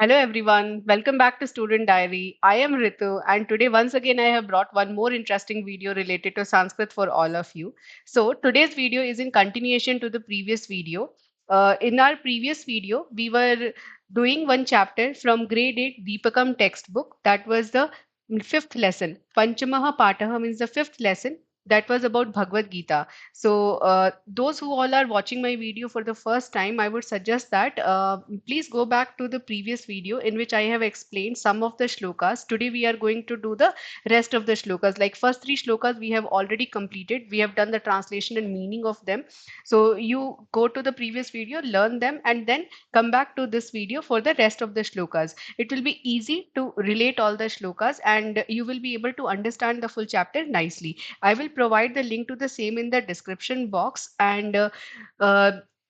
Hello everyone, welcome back to Student Diary. I am Ritu and today once again I have brought one more interesting video related to Sanskrit for all of you. So today's video is in continuation to the previous video. In our previous video, we were doing one chapter from grade 8 Deepakam textbook. That was the fifth lesson. Panchamaha Pataha means the fifth lesson. That was about Bhagavad Gita. So, those who all are watching my video for the first time, I would suggest that please go back to the previous video in which I have explained some of the shlokas. Today, we are going to do the rest of the shlokas. Like first three shlokas, we have already completed. We have done the translation and meaning of them. So, you go to the previous video, learn them, and then come back to this video for the rest of the shlokas. It will be easy to relate all the shlokas and you will be able to understand the full chapter nicely. I will provide the link to the same in the description box uh,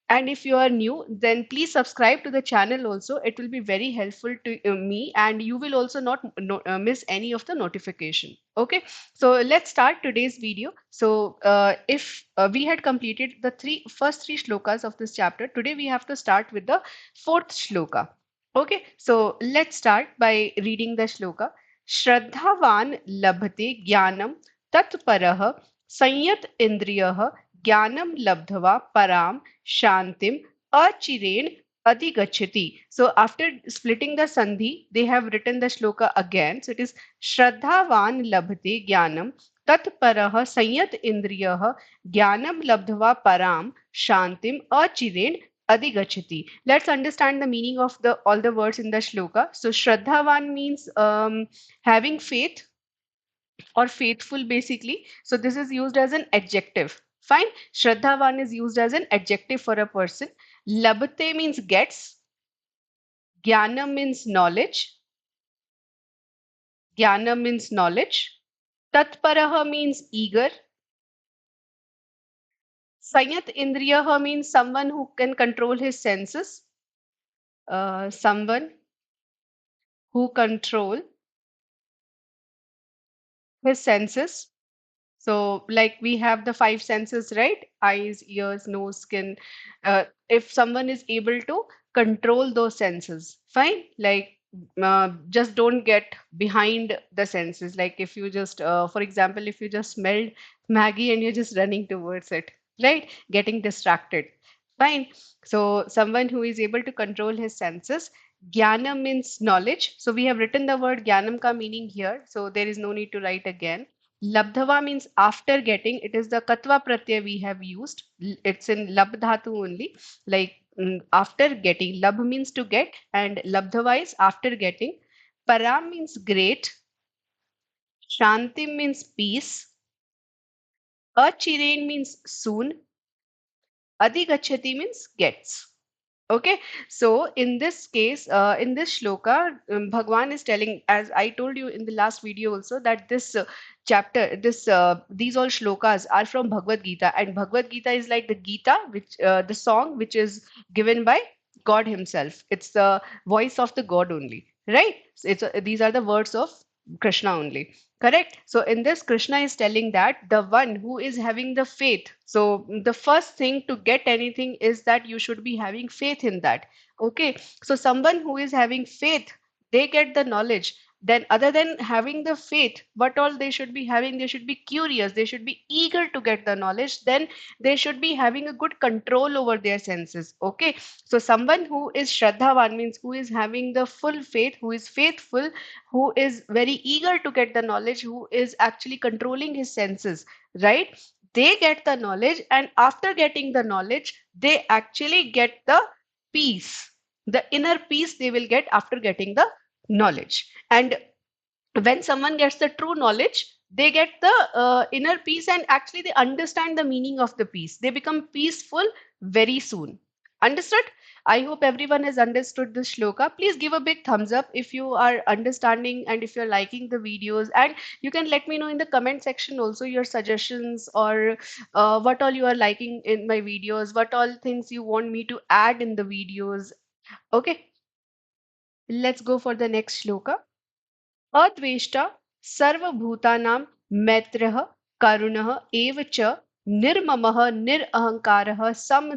and if you are new, then please subscribe to the channel also. It will be very helpful to me and you will also not miss any of the notification. Okay, so let's start today's video. So if we had completed the first three shlokas of this chapter, today we have to start with the fourth shloka. Okay, so let's start by reading the shloka. Shraddhavan labhate jnanam तत्परः संयत इंद्रियः ज्ञानम लब्ध्वा param shantim achiren अधिगच्छति. So after splitting the sandhi, they have written the shloka again. So it is Shraddhavan labhate jnanam तत्परः संयत इंद्रियः ज्ञानम लब्ध्वा param shantim achiren अधिगच्छति. Let's understand the meaning of the all the words in the shloka. So Shraddhavan means having faith or faithful basically. So this is used as an adjective. Fine. Shraddhavan is used as an adjective for a person. Labhate means gets. Jnanam means knowledge. Jnanam means knowledge. Tatparaha means eager. Sanyat indriyaha means someone who can control his senses. Someone who control his senses. So, like we have the five senses, right? Eyes, ears, nose, skin. If someone is able to control those senses, fine. Like, just don't get behind the senses. Like, if you just, for example, if you just smelled Maggie and you're just running towards it, right? Getting distracted, fine. So, someone who is able to control his senses. Jnanam means knowledge. So, we have written the word Jnanam ka meaning here. So, there is no need to write again. Labdhava means after getting. It is the katva pratyay we have used. It's in lab dhatu only. Like after getting. Lab means to get and labdhava is after getting. Param means great. Shanti means peace. Achiren means soon. Adhigachati means gets. Okay, so in this case, in this shloka, Bhagwan is telling, as I told you in the last video also, that this chapter, these all shlokas are from Bhagavad Gita, and Bhagavad Gita is like the Gita, which the song which is given by God Himself. It's the voice of the God only, right? So these are the words of Krishna only. Correct. So in this, Krishna is telling that the one who is having the faith. So the first thing to get anything is that you should be having faith in that. Okay. So someone who is having faith, they get the knowledge. Then, other than having the faith, what all they should be having? They should be curious. They should be eager to get the knowledge. Then they should be having a good control over their senses. Okay. So someone who is Shraddhavan means who is having the full faith, who is faithful, who is very eager to get the knowledge, who is actually controlling his senses, right? They get the knowledge, and after getting the knowledge, they actually get the peace. The inner peace they will get after getting the knowledge. And when someone gets the true knowledge, they get the inner peace and actually they understand the meaning of the peace. They become peaceful very soon. Understood? I hope everyone has understood this shloka. Please give a big thumbs up if you are understanding and if you're liking the videos. And you can let me know in the comment section also your suggestions or what all you are liking in my videos, what all things you want me to add in the videos. Okay, let's go for the next shloka. अद्वेष्टा सर्वभूतानां मैत्रः करुणः एव च निर्ममः निरहंकारः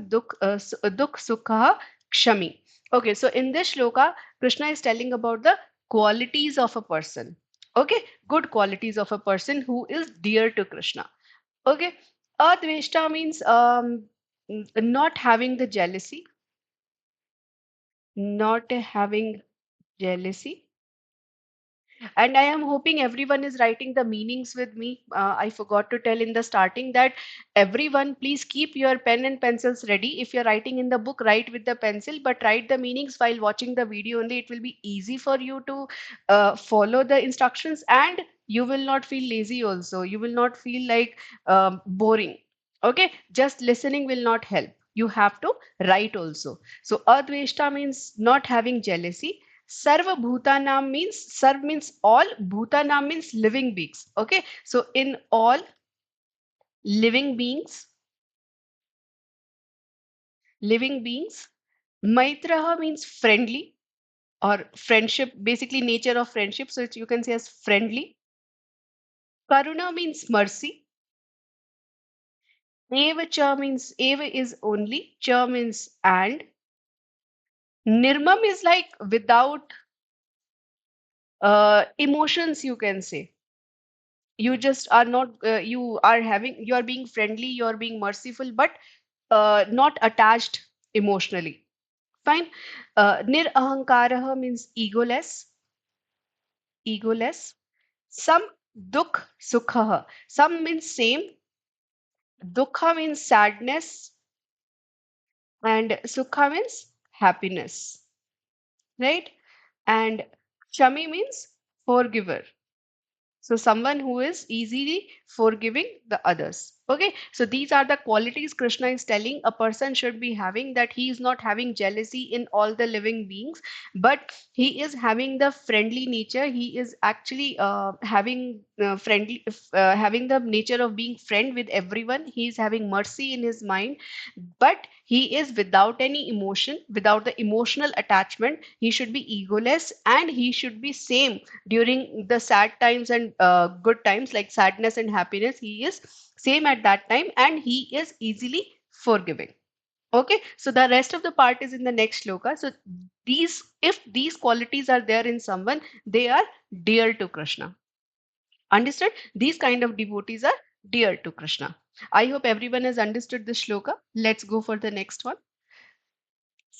दुख सुखः क्षमी. Okay, so in this shloka, Krishna is telling about the qualities of a person. Okay, good qualities of a person who is dear to Krishna. Okay, adveshta means not having the jealousy, not having jealousy. And I am hoping everyone is writing the meanings with me. I forgot to tell in the starting that everyone, please keep your pen and pencils ready. If you're writing in the book, write with the pencil, but write the meanings while watching the video only. It will be easy for you to follow the instructions, and you will not feel lazy also. You will not feel like boring. Okay, just listening will not help. You have to write also. So, adveshta means not having jealousy. Sarva Bhutanam means Sarv means all, Bhutanam means living beings. Okay, so in all living beings, living beings, Maitraha means friendly or friendship, basically nature of friendship. So you can say as friendly. Karuna means mercy. Eva cha means Eva is only. Cha means and. Nirmam is like without emotions, you can say. You just are not you are having, you are being friendly, you are being merciful, but not attached emotionally. Fine. Nir ahankarah means egoless, egoless. Some dukh sukha, some means same, dukha means sadness, and sukha means happiness, right? And shami means forgiver. So someone who is easily forgiving the others. Okay. So these are the qualities Krishna is telling a person should be having, that he is not having jealousy in all the living beings, but he is having the friendly nature. He is actually having having the nature of being friend with everyone. He is having mercy in his mind, but he is without any emotion, without the emotional attachment. He should be egoless, and he should be same during the sad times and good times, like sadness and happiness. He is same at that time, and he is easily forgiving. Okay, so the rest of the part is in the next shloka. So these, if these qualities are there in someone, they are dear to Krishna. Understood? These kind of devotees are dear to Krishna. I hope everyone has understood this shloka. Let's go for the next one.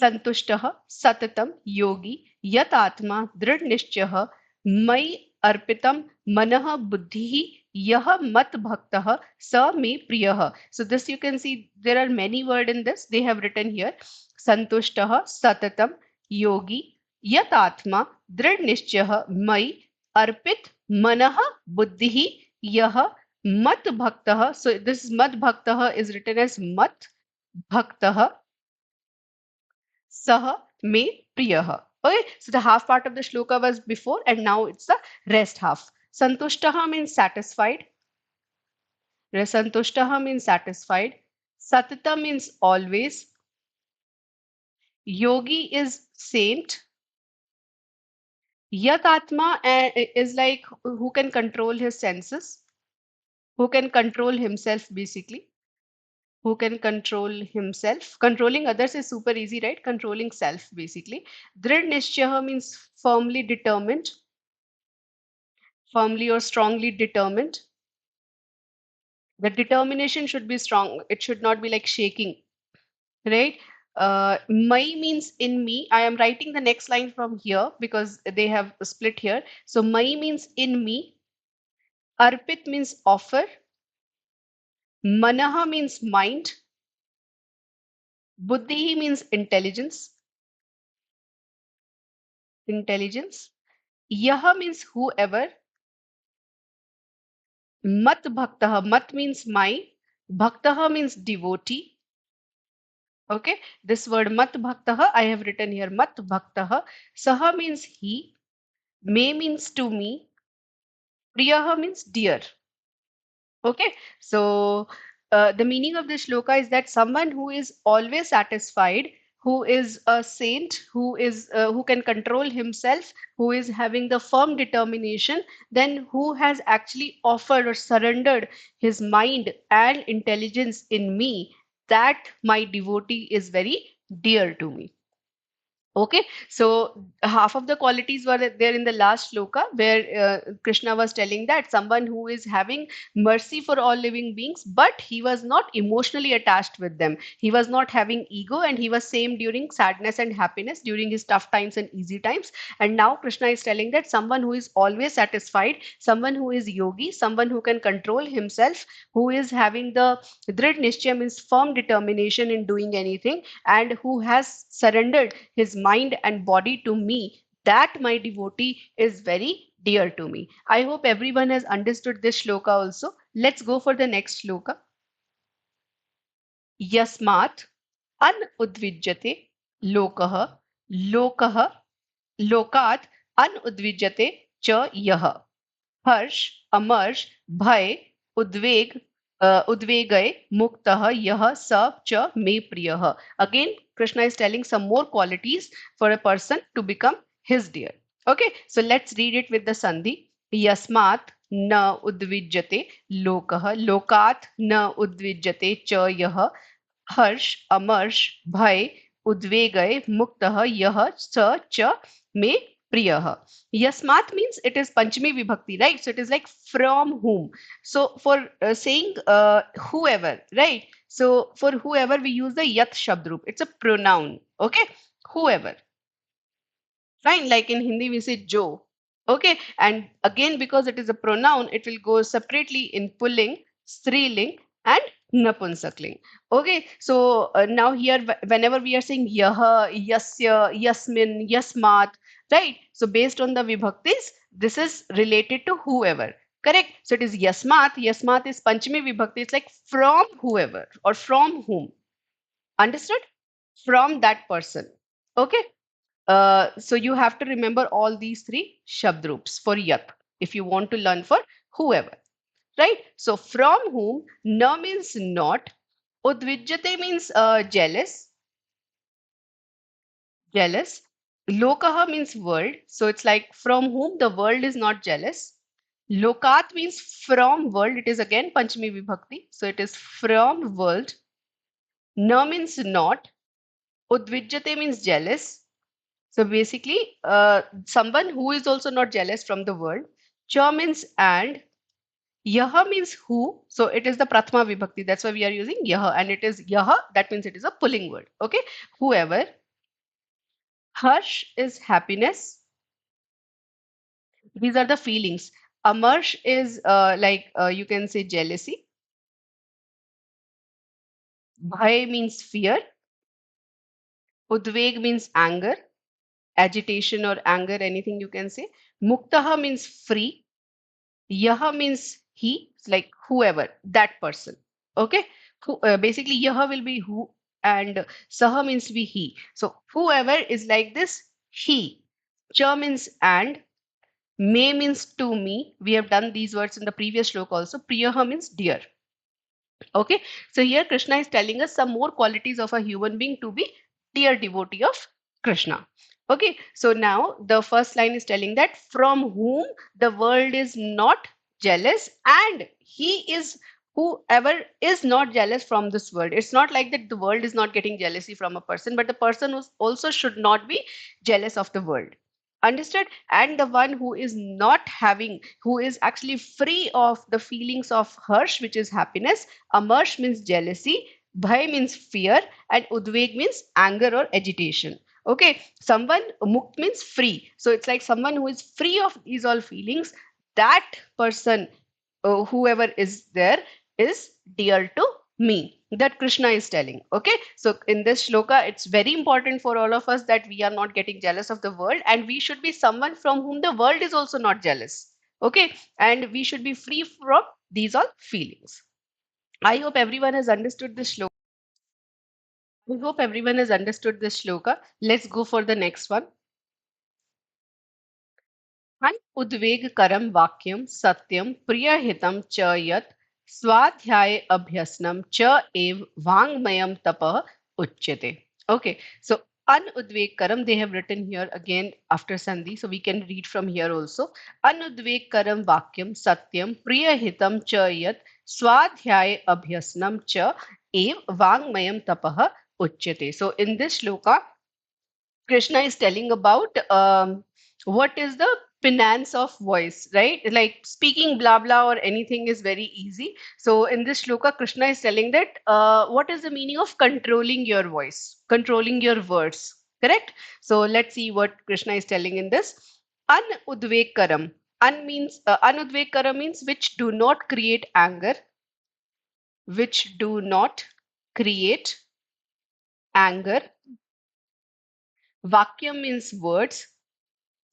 संतुष्टः सततं योगी यत आत्मा दृढ़ निश्चयः मयि अर्पितं मनः बुद्धिः यः मत भक्तः स मे प्रियः. So this you can see there are many words in this. They have written here संतुष्टः सततं योगी यत आत्मा दृढ़ निश्चयः मयि अर्पित मनः बुद्धिः यः मत भक्तः. So this मत भक्तः is written as mat bhaktah Sah me priyah. Okay, so the half part of the shloka was before, and now it's the rest half. Santushtaha means satisfied. Santushtaha means satisfied. Satata means always. Yogi is saint. Yat Atma is like who can control his senses, who can control himself basically, who can control himself. Controlling others is super easy, right? Controlling self basically. Drid Nishchaha means firmly determined, firmly or strongly determined. The determination should be strong. It should not be like shaking, right? My means in me. I am writing the next line from here because they have split here. So my means in me. Arpit means offer. Manaha means mind. Buddhi means intelligence. Intelligence. Yaha means whoever. Mat bhaktaha. Mat means my. Bhaktaha means devotee. Okay, this word mat bhaktaha, I have written here mat bhaktaha. Saha means he, me means to me, priyaha means dear. Okay, so the meaning of this shloka is that someone who is always satisfied, who is a saint, who can control himself, who is having the firm determination, then who has actually offered or surrendered his mind and intelligence in me, that my devotee is very dear to me. Okay, so half of the qualities were there in the last shloka, where Krishna was telling that someone who is having mercy for all living beings, but he was not emotionally attached with them. He was not having ego, and he was same during sadness and happiness, during his tough times and easy times. And now Krishna is telling that someone who is always satisfied, someone who is yogi, someone who can control himself, who is having the drid nishchay, means firm determination in doing anything, and who has surrendered his mind and body to me, that my devotee is very dear to me. I hope everyone has understood this shloka also. Let's go for the next shloka. Yasmat anudvijyate lokah lokah lokat anudvijyate cha yah. हर्ष अमर्ष भय उद्वेग उद्वेगय मुक्तः यह स च मे प्रियः. Again Krishna is telling some more qualities for a person to become his dear. Okay, so let's read it with the sandhi. Yasmat न उद्विज्यते लोकः लोकात् न उद्विज्यते च यः हर्ष अमर्ष भय उद्वेगय मुक्तः यह स च मे priyah. Yasmat means it is Panchami Vibhakti, right? So it is like from whom. So for saying whoever, right? So for whoever we use the yat shabd roop. It's a pronoun, okay? Whoever. Fine, like in Hindi we say Jo. Okay, and again because it is a pronoun, it will go separately in pulling, striling, and napunsakling. Okay, so now here whenever we are saying yaha, yasya, yasmin, yasmat, right? So based on the vibhaktis, this is related to whoever. Correct. So it is yasmat. Yasmat is Panchami Vibhakti. It's like from whoever or from whom. Understood? From that person. Okay. So you have to remember all these three shabd groups for yat if you want to learn for whoever, right? So from whom, na means not, udvijyate means jealous, jealous. Lokaha means world, so it's like from whom the world is not jealous. Lokat means from world, it is again Panchami Vibhakti, so it is from world. Na means not, udvijyate means jealous. So basically, someone who is also not jealous from the world. Cha means and. Yaha means who. So it is the Prathama Vibhakti. That's why we are using yaha. And it is yaha. That means it is a pulling word. Okay. Whoever. Harsh is happiness. These are the feelings. Amarsh is you can say jealousy. Bhay means fear. Udveg means anger, agitation or anger, anything you can say. Muktaha means free. Yaha means he, like whoever, that person. Okay. Basically, yaha will be who, and saha means be he. So whoever is like this, he. Cha means and. Me means to me. We have done these words in the previous shloka also. Priyaha means dear. Okay. So here Krishna is telling us some more qualities of a human being to be dear devotee of Krishna. Okay. So now the first line is telling that from whom the world is not jealous, and he is whoever is not jealous from this world. It's not like that the world is not getting jealousy from a person, but the person also should not be jealous of the world. Understood? And the one who is not having, who is actually free of the feelings of harsh, which is happiness. Amarsh means jealousy, bhay means fear, and udveg means anger or agitation. Okay, someone mukt means free. So it's like someone who is free of these all feelings. That person, whoever is there, is dear to me. That Krishna is telling. Okay, so in this shloka, it's very important for all of us that we are not getting jealous of the world, and we should be someone from whom the world is also not jealous. Okay, and we should be free from these all feelings. I hope everyone has understood this shloka. I hope everyone has understood this shloka. Let's go for the next one. Han udvegkaram vakyam satyam priyahitam cha yat swadhyay abhyasnam cha ev vangmayam tapah uchyate. Okay, so anudvegkaram they have written here again after sandhi, so we can read from here also. Anudvegkaram vakyam satyam priyahitam cha yat swadhyay abhyasnam cha ev vangmayam tapah uchyate. So in this shloka, Krishna is telling about what is the penance of voice, right? Like speaking blah blah or anything is very easy. So in this shloka, Krishna is telling that what is the meaning of controlling your voice, controlling your words, correct? So let's see what Krishna is telling in this. Anudvekaram. Anudvekaram means which do not create anger, which do not create anger. Vakyam means words.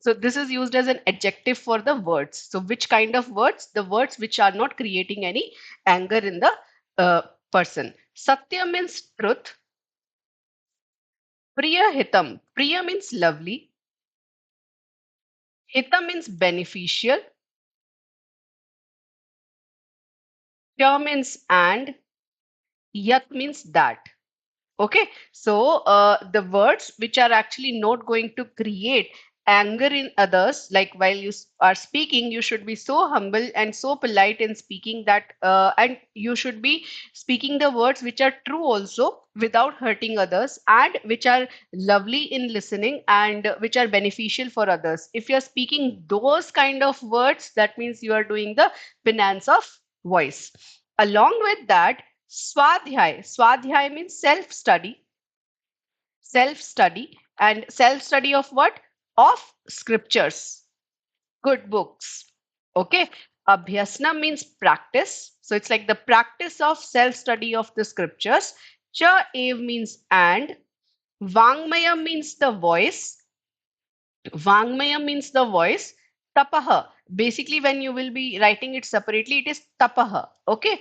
So this is used as an adjective for the words. So which kind of words? The words which are not creating any anger in the person. Satya means truth. Priya hitam. Priya means lovely. Hitam means beneficial. Cha means and. Yat means that. Okay, so the words which are actually not going to create anger in others, like while you are speaking, you should be so humble and so polite in speaking that, and you should be speaking the words which are true also without hurting others, and which are lovely in listening and which are beneficial for others. If you are speaking those kind of words, that means you are doing the penance of voice. Along with that, Swadhyay. Swadhyay means self study. Self study. And self study of what? Of scriptures, good books. Okay. Abhyasna means practice. So it's like the practice of self study of the scriptures. Ch.5 means and. Vangmaya means the voice. Vangmaya means the voice. Tapaha. Basically, when you will be writing it separately, it is tapaha. Okay.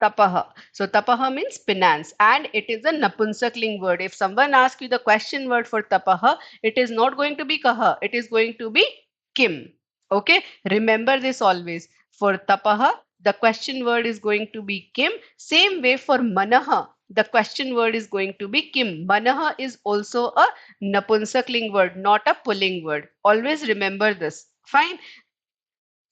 Tapaha. So tapaha means penance, and it is a napunsakling word. If someone asks you the question word for tapaha, it is not going to be kaha, it is going to be kim. Okay, remember this always. For tapaha, the question word is going to be kim. Same way for manaha, the question word is going to be kim. Manaha is also a napunsakling word, not a pulling word. Always remember this. Fine.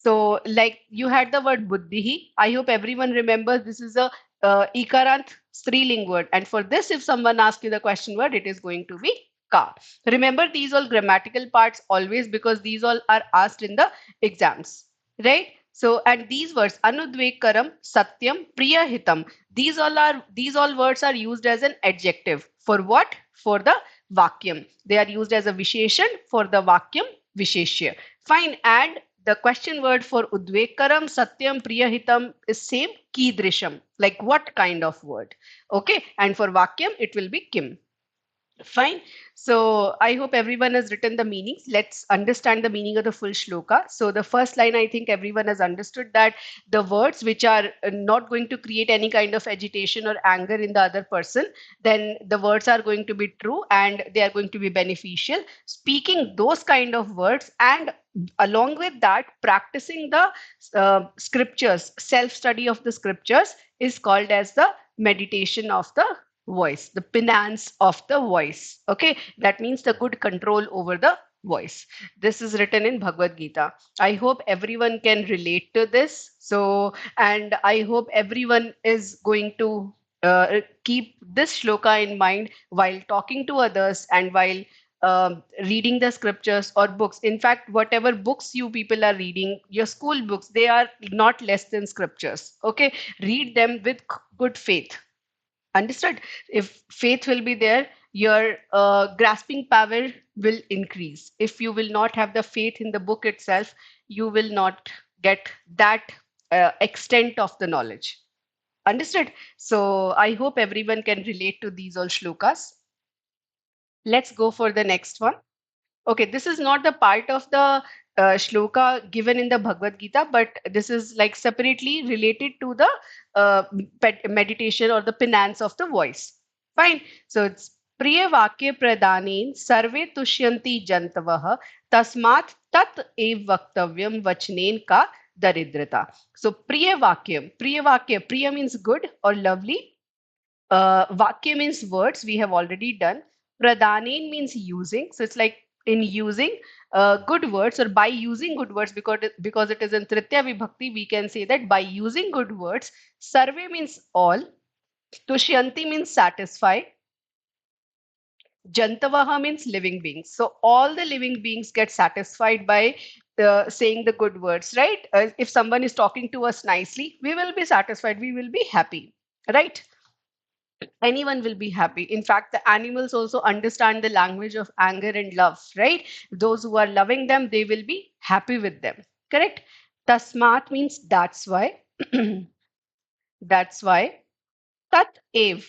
So, like you had the word buddhihi. I hope everyone remembers this is a ikarant striling word. And for this, if someone asks you the question word, it is going to be ka. Remember these all grammatical parts always, because these all are asked in the exams, right? So, and these words anudvekaram, satyam, priyahitam. These all words are used as an adjective. For what? For the vakyam. They are used as a visheshan for the vakyam visheshya. Fine. And the question word for udvekaram, satyam, priyahitam is same, kidrisham, like what kind of word. Okay, and for vakyam it will be kim. Fine. So I hope everyone has written the meanings. Let's understand the meaning of the full shloka. So the first line, I think everyone has understood that the words which are not going to create any kind of agitation or anger in the other person, then the words are going to be true and they are going to be beneficial. Speaking those kind of words, and along with that, practicing the scriptures, self-study of the scriptures is called as the meditation of the voice, the penance of the voice. Okay, that means the good control over the voice. This is written in Bhagavad Gita. I hope everyone can relate to this. So, and I hope everyone is going to keep this shloka in mind while talking to others and while reading the scriptures or books. In fact, whatever books you people are reading, your school books, they are not less than scriptures. Okay, read them with good faith. Understood? If faith will be there, your grasping power will increase. If you will not have the faith in the book itself, you will not get that extent of the knowledge. Understood? So I hope everyone can relate to these all shlokas. Let's go for the next one. Okay, this is not the part of the shloka given in the Bhagavad Gita, but this is like separately related to the meditation or the penance of the voice. Fine. So it's Priya Vakya Pradanin Sarve Tushyanti Jantavah Tasmat Tat Ev Vaktavyam Vachnen Ka Daridrata. So Priya Vakya, Priya means good or lovely. Vakya means words, we have already done. Pradanin means using. So it's like in using good words, or by using good words, because it is in Tritya Vibhakti, we can say that by using good words. Sarve means all. Tushyanti means satisfy. Jantavaha means living beings. So all the living beings get satisfied by saying the good words, right? If someone is talking to us nicely, we will be satisfied. We will be happy, right? Anyone will be happy. In fact, the animals also understand the language of anger and love, right? Those who are loving them, they will be happy with them. Correct? Tasmat means that's why. That's why. Tat ev.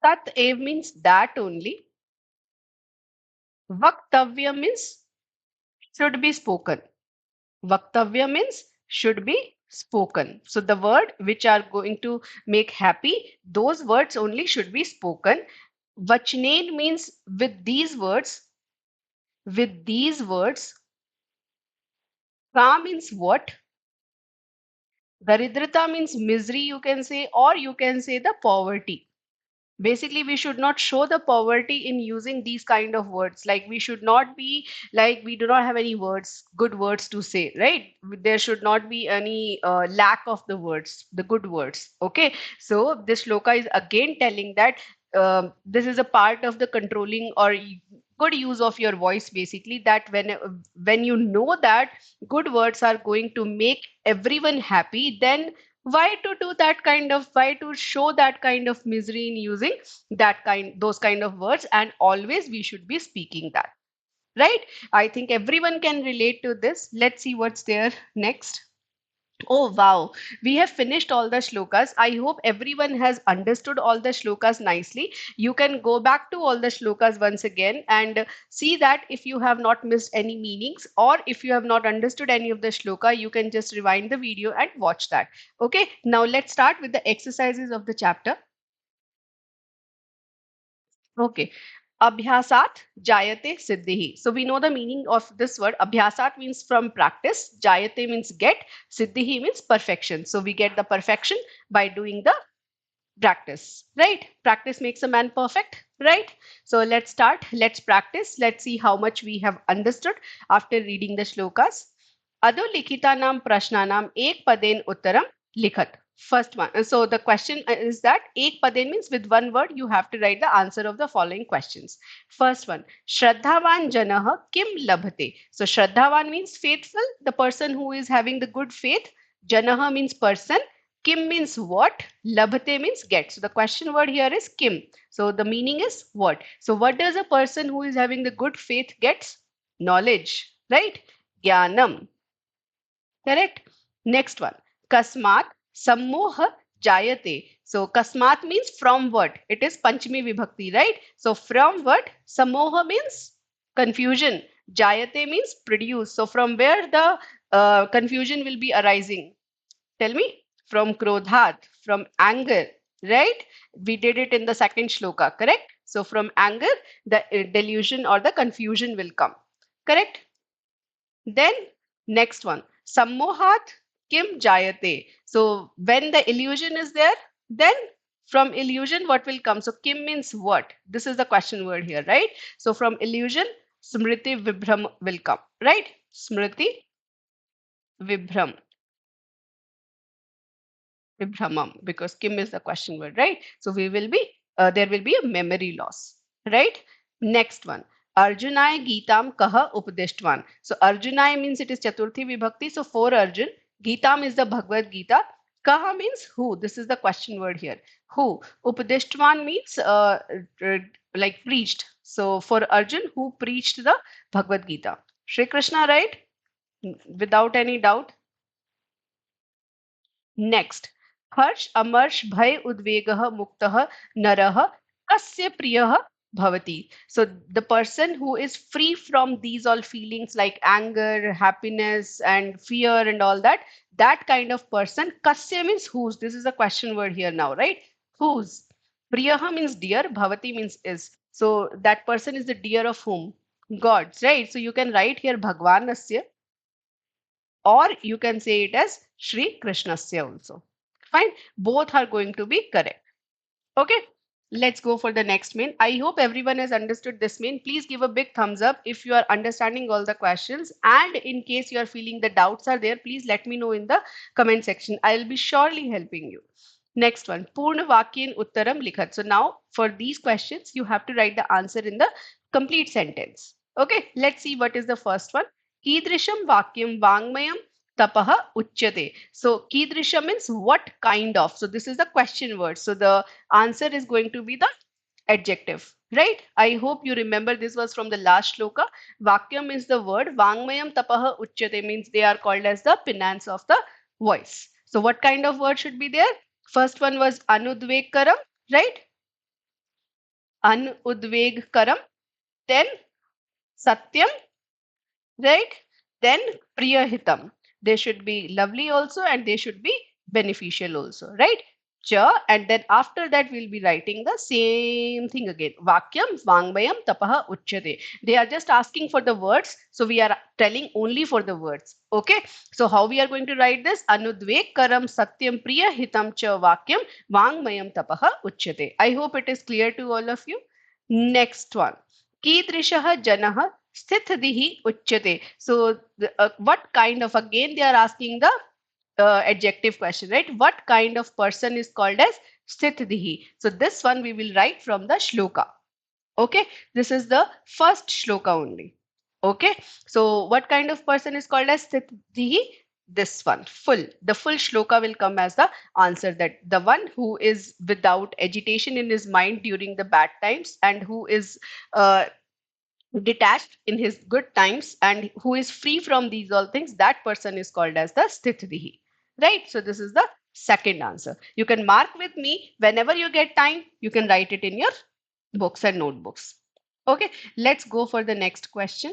Tat ev means that only. Vaktavya means should be spoken. Vaktavya means should be spoken. So the word which are going to make happy, those words only should be spoken. Vachnen means with these words, with these words. Ka means what? Daridrita means misery, you can say, or you can say the poverty. Basically, we should not show the poverty in using these kind of words. Like we should not be like we do not have any words, good words to say, right? There should not be any lack of the words, the good words. Okay, so this shloka is again telling that this is a part of the controlling or good use of your voice, basically, that when you know that good words are going to make everyone happy, then why to do that kind of, why to show that kind of misery in using those kind of words, and always we should be speaking that, right? I think everyone can relate to this. Let's see what's there next. Oh wow, we have finished all the shlokas. I hope everyone has understood all the shlokas nicely. You can go back to all the shlokas once again and see that if you have not missed any meanings, or if you have not understood any of the shloka, you can just rewind the video and watch that. Okay, now let's start with the exercises of the chapter. Okay. Abhyasat jayate siddhi. So we know the meaning of this word. Abhyasat means from practice. Jayate means get. Siddhi means perfection. So we get the perfection by doing the practice, right? Practice makes a man perfect, right? So let's start. Let's practice. Let's see how much we have understood after reading the shlokas. Adolikhita prashnanam ek paden uttaram likhat. First one. So the question is that ek paden means with one word you have to write the answer of the following questions. First one, Shraddhavan janah kim labhate. So Shraddhavan means faithful, the person who is having the good faith. Janah means person. Kim means what? Labhate means get. So the question word here is kim. So the meaning is what? So what does a person who is having the good faith gets? Knowledge, right? Jnanam. Correct. Next one. Kasmat sammoha jayate. So kasmat means from what? It is Panchami Vibhakti, right? So from what? Sammoha means confusion. Jayate means produce. So from where the confusion will be arising? Tell me. From krodhat, from anger, right? We did it in the second shloka, correct? So from anger, the delusion or the confusion will come, correct? Then next one, sammohat kim jayate. So when the illusion is there, then from illusion what will come? So kim means what? This is the question word here, right? So from illusion, smriti vibram will come, right? Smriti vibram. Vibramam, because kim is the question word, right? So we will be there will be a memory loss, right? Next one, Arjunai Geetam Kaha Upadishtvan. So Arjunai means it is Chaturthi Vibhakti. So for Arjun, Geetam is the Bhagavad Gita. Kaha means who. This is the question word here. Who. Upadishtvan means like preached. So for Arjun, who preached the Bhagavad Gita? Shri Krishna, right? Without any doubt. Next, हर्ष अमर्ष भय उद्वेगः मुक्तः नरः कस्य प्रियः bhavati. So the person who is free from these all feelings like anger, happiness, and fear and all that, that kind of person, kasya means whose. This is a question word here now, right? Whose. Priyaha means dear, bhavati means is. So that person is the dear of whom? God's, right? So you can write here Bhagwanasya, or you can say it as Shri Krishnasya also. Fine. Both are going to be correct. Okay. Let's go for the next main. I hope everyone has understood this main. Please give a big thumbs up if you are understanding all the questions. And in case you are feeling the doubts are there, please let me know in the comment section. I'll be surely helping you. Next one, Purna Vakyan Uttaram Likhat. So now for these questions, you have to write the answer in the complete sentence. Okay, let's see what is the first one. Kidrisham Vakyam Vangmayam Tapaha Uchyate. So Kidrisham means what kind of. So this is the question word. So the answer is going to be the adjective, right? I hope you remember this was from the last shloka. Vakyam is the word. Vangmayam Tapaha Uchyate means they are called as the penance of the voice. So what kind of word should be there? First one was anudvekaram, right? Anudvegkaram. Then satyam, right? Then priyahitam. They should be lovely also and they should be beneficial also, right? Cha, and then after that we'll be writing the same thing again. Vakyam, vangmayam, tapaha, uchyate. They are just asking for the words, so we are telling only for the words. Okay, so how we are going to write this? Anudvek karam satyam priya hitam cha vakyam vangmayam tapaha uchyate. I hope it is clear to all of you. Next one. Kidrishaha janaha sthitdihi uchyate. So, what kind of, again, they are asking the adjective question, right? What kind of person is called as sthitdihi? So, this one we will write from the shloka. Okay, this is the first shloka only. Okay, so what kind of person is called as sthitdihi? This one, the full shloka will come as the answer, that the one who is without agitation in his mind during the bad times and who is uh, detached in his good times and who is free from these all things, that person is called as the sthitdihi, right? So this is the second answer. You can mark with me whenever you get time. You can write it in your books and notebooks. Okay, let's go for the next question.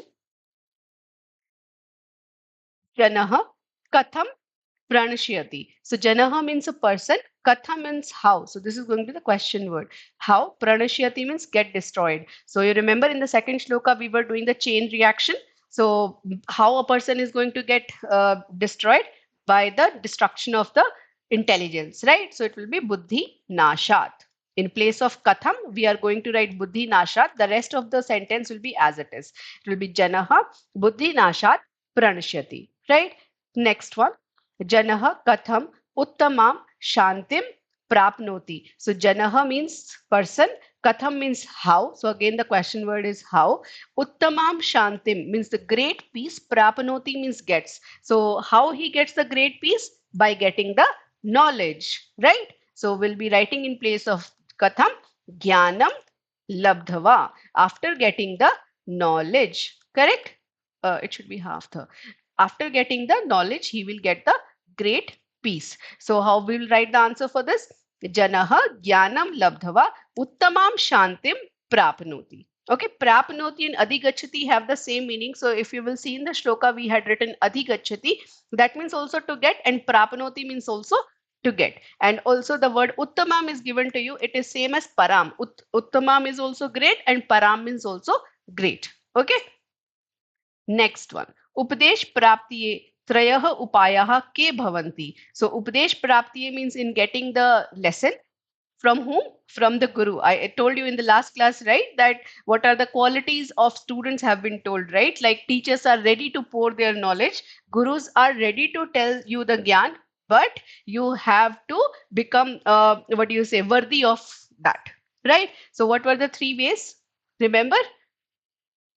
Janaha katham pranashyati. So janaha means a person, katham means how. So this is going to be the question word. How? Pranashyati means get destroyed. So you remember in the second shloka we were doing the chain reaction. So how a person is going to get destroyed? By the destruction of the intelligence, right? So it will be buddhi nashat. In place of katham, we are going to write buddhi nashat. The rest of the sentence will be as it is. It will be janaha buddhi nashat pranashyati, right? Next one. Janaha katham uttamam shantim prapnoti. So Janaha means person, katham means how. So again the question word is how. Uttamam shantim means the great peace. Prapnoti means gets. So how he gets the great peace? By getting the knowledge, right? So we'll be writing in place of katham jnanam labdhava. After getting the knowledge, correct? It should be half the. After getting the knowledge, he will get the great peace. So how we will write the answer for this? Janaha jnanam labdhava uttamam shantim prapnoti. Okay, prapnoti and adhigachati have the same meaning. So if you will see in the shloka, we had written adhigachati. That means also to get, and prapnoti means also to get. And also the word uttamam is given to you. It is same as param. Uttamam is also great and param means also great. Okay. Next one. Upadesh praptiye trayah upayah ke bhavanti. So Upadesh praptiye means in getting the lesson. From whom? From the guru. I told you in the last class, right, that what are the qualities of students have been told, right? Like teachers are ready to pour their knowledge, gurus are ready to tell you the gyan, but you have to become, what do you say, worthy of that, right? So what were the three ways? Remember?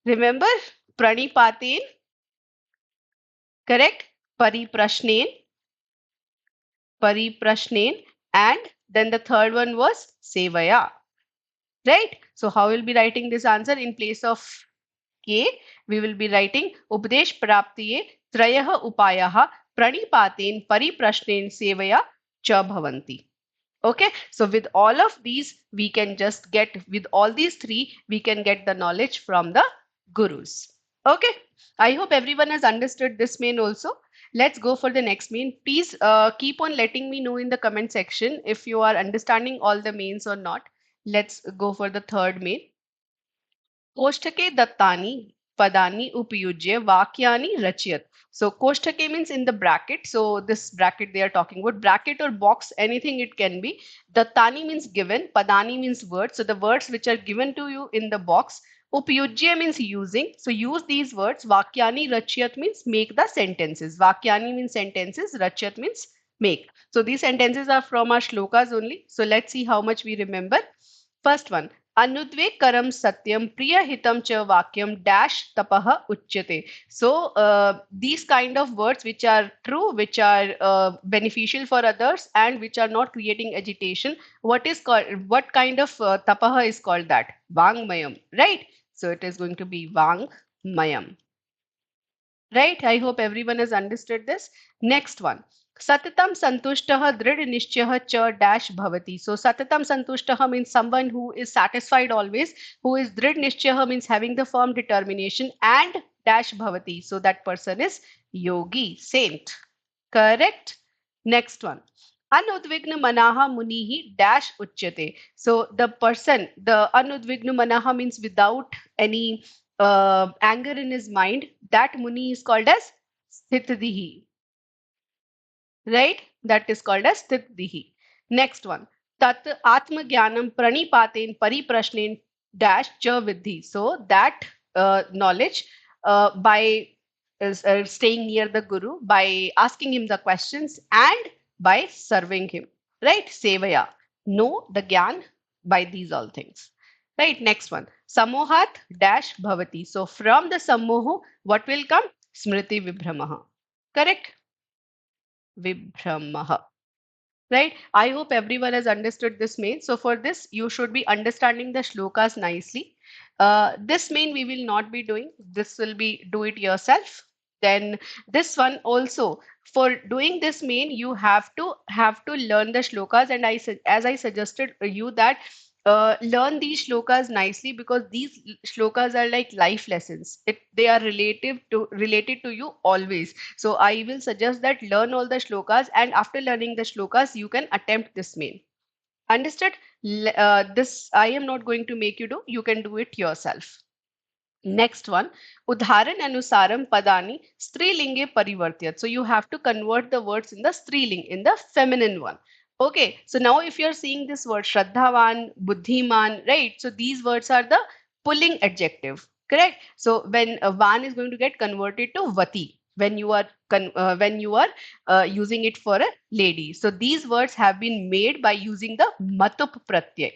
Remember? Pranipatin, correct? Pariprashnen, Pariprashnen, and then the third one was Sevaya. Right? So how we'll be writing this answer? In place of K, we will be writing Upadesh Praptiye Trayah Upayaha Pranipaten Pariprashnen Sevaya Cha Bhavanti. Okay, so with all of these, we can just get, with all these three, we can get the knowledge from the gurus. Okay, I hope everyone has understood this main also. Let's go for the next main. Please keep on letting me know in the comment section if you are understanding all the mains or not. Let's go for the third main. Koshtake dattani padani upyujya vakyani rachiyat. So koshtake means in the bracket. So this bracket they are talking about, bracket or box, anything it can be. Dattani means given, padani means words. So the words which are given to you in the box. Upyujya means using. So use these words. Vakyani rachiyat means make the sentences. Vakyani means sentences. Rachiyat means make. So these sentences are from our shlokas only. So let's see how much we remember. First one. Anudvekaram satyam priyahitam cha vakyam dash tapaha uchyate. So these kind of words which are true, which are beneficial for others and which are not creating agitation, what kind of tapaha is called that? Vangmayam, right? So it is going to be Vangmayam. Right? I hope everyone has understood this. Next one. Satatam santushtah drid nishchah cha dash bhavati. So satatam santushtah means someone who is satisfied always, who is drid nishchah means having the firm determination, and dash bhavati. So that person is yogi, saint. Correct? Next one. Anudvigna manaha munihi dash uchyate. So the person, the anudvigna manaha means without any anger in his mind, that muni is called as sthitdihi, right? That is called as sthitdihi. Next one. Tat atma jnanam pranipaten pariprashnen dash cha vidhi. So that knowledge by staying near the guru, by asking him the questions and by serving him, right? Sevaya. Know the gyan by these all things. Right, next one. Samohat dash bhavati. So from the sammoho, what will come? Smriti vibhramaha. Correct? Vibhramaha. Right? I hope everyone has understood this main. So for this, you should be understanding the shlokas nicely. This main we will not be doing. This will be do it yourself. Then this one also, for doing this main, you have to learn the shlokas. And as I suggested you that learn these shlokas nicely, because these shlokas are like life lessons. They are related to you always. So I will suggest that learn all the shlokas, and after learning the shlokas, you can attempt this main. Understood? This I am not going to make you do. You can do it yourself. Next one, udharan anusaram padani strilinge parivartyat. So you have to convert the words in the striling, in the feminine one. Okay, so now if you're seeing this word Shraddhavan, Buddhiman, right? So these words are the pulling adjective, correct? So when van is going to get converted to vati when you are using it for a lady. So these words have been made by using the matup pratyay.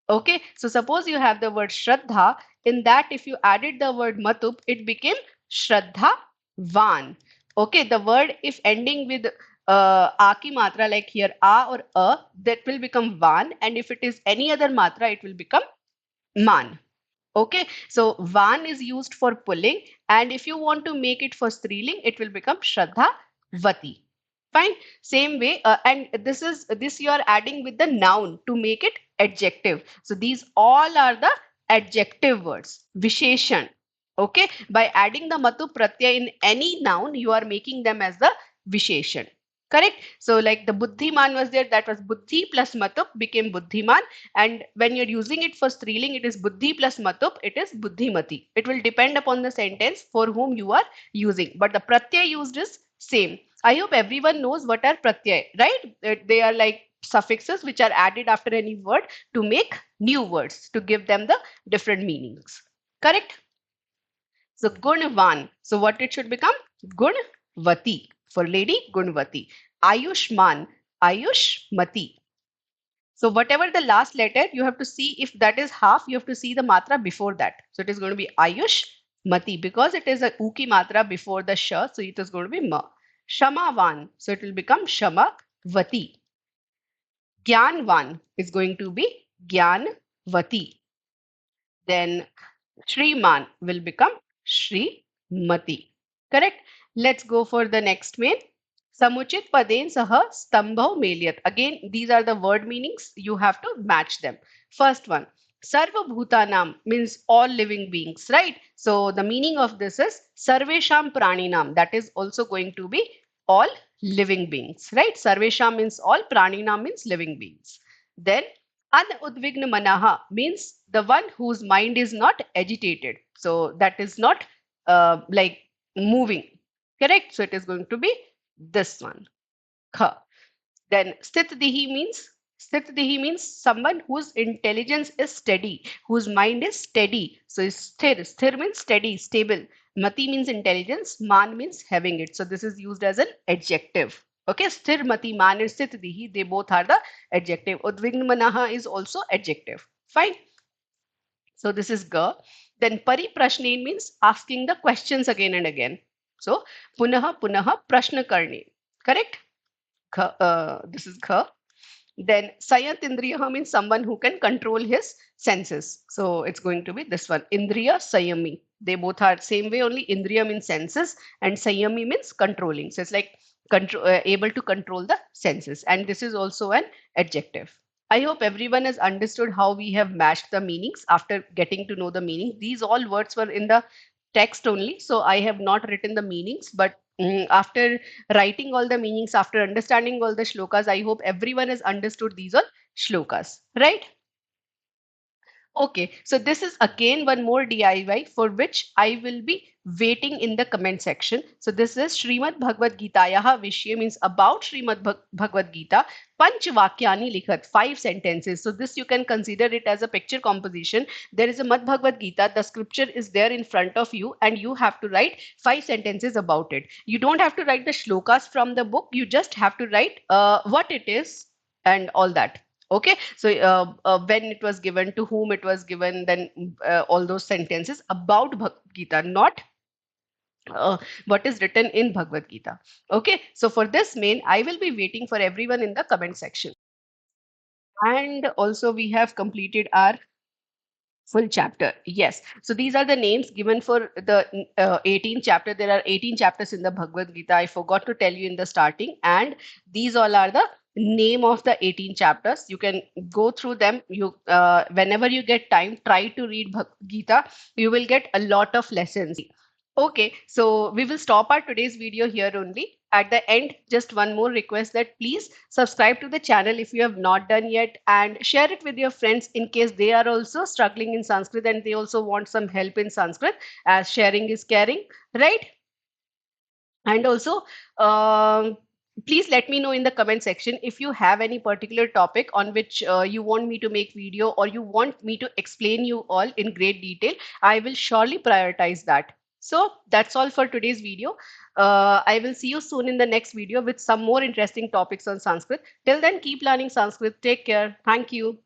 Okay, so suppose you have the word Shraddha. In that, if you added the word Matup, it became Shraddha Van. Okay, the word if ending with Aki Matra, like here A or A, that will become Van. And if it is any other Matra, it will become Man. Okay, so Van is used for pulling. And if you want to make it for Striling, it will become Shraddha Vati. Fine. Same way, and this you are adding with the noun to make it adjective. So these all are the adjective words, visheshan. Okay, by adding the matu pratyay in any noun, you are making them as the visheshan. Correct. So like the buddhiman was there, that was buddhi plus matup became buddhiman, and when you're using it for striling, it is buddhi plus matup, it is buddhimati. It will depend upon the sentence for whom you are using, but the pratyay used is same. I hope everyone knows what are pratyay, right? They are like suffixes which are added after any word to make new words, to give them the different meanings. Correct? So gunvan. So what it should become? Gunvati. For lady, gunvati. Ayushman, ayushmati. So whatever the last letter, you have to see if that is half, you have to see the matra before that. So it is going to be ayush mati, because it is a uki matra before the sh, so it is going to be ma. Shamavan, so it will become shamavati. Gyanvan is going to be gyanvati. Then Shriman will become Shrimati. Correct? Let's go for the next main. Samuchit paden saha stambhav melyat. Again, these are the word meanings. You have to match them. First one, Sarva Bhutanam means all living beings, right? So the meaning of this is Sarvesham Praninam. That is also going to be all living beings, right? Sarvesham means all, Praninam means living beings. Then Anudvigna Manaha means the one whose mind is not agitated. So that is not like moving. Correct? So it is going to be this one. Kha. Then Sthitdihi means someone whose intelligence is steady, whose mind is steady. So sthir. Sthir means steady, stable. Mati means intelligence. Man means having it. So this is used as an adjective. Okay, sthirmati man and sthitihi, they both are the adjective. Udvignmanaha is also adjective. Fine. So this is ga. Then pariprashne means asking the questions again and again. So punaha punaha prashna karne. Correct? This is gha. Then sayat indriya means someone who can control his senses. So it's going to be this one. Indriya sayami. They both are same way, only indriya means senses and sayami means controlling. So it's like able to control the senses. And this is also an adjective. I hope everyone has understood how we have matched the meanings after getting to know the meaning. These all words were in the text only, so I have not written the meanings, but after writing all the meanings, after understanding all the shlokas, I hope everyone has understood these all shlokas, right? Okay, so this is again one more DIY for which I will be waiting in the comment section. So this is Srimad Bhagavad Gitayaha Vishya means about Srimad Bhagavad Gita. Panch Vakyani Likhat, 5 sentences. So this you can consider it as a picture composition. There is a Mad Bhagavad Gita. The scripture is there in front of you and you have to write 5 sentences about it. You don't have to write the shlokas from the book. You just have to write what it is and all that. Okay, so when it was given, to whom it was given, then all those sentences about Bhagavad Gita, not what is written in Bhagavad Gita. Okay, so for this main, I will be waiting for everyone in the comment section. And also, we have completed our full chapter. Yes. So these are the names given for the 18th chapter. There are 18 chapters in the Bhagavad Gita. I forgot to tell you in the starting. And these all are the name of the 18 chapters. You can go through them. You whenever you get time, try to read Bhagavad Gita. You will get a lot of lessons. Okay, so we will stop our today's video here only. At the end, just one more request that please subscribe to the channel if you have not done yet and share it with your friends in case they are also struggling in Sanskrit and they also want some help in Sanskrit, as sharing is caring, right? And also, um, please let me know in the comment section if you have any particular topic on which you want me to make video or you want me to explain you all in great detail. I will surely prioritize that. So that's all for today's video. I will see you soon in the next video with some more interesting topics on Sanskrit. Till then, keep learning Sanskrit. Take care. Thank you.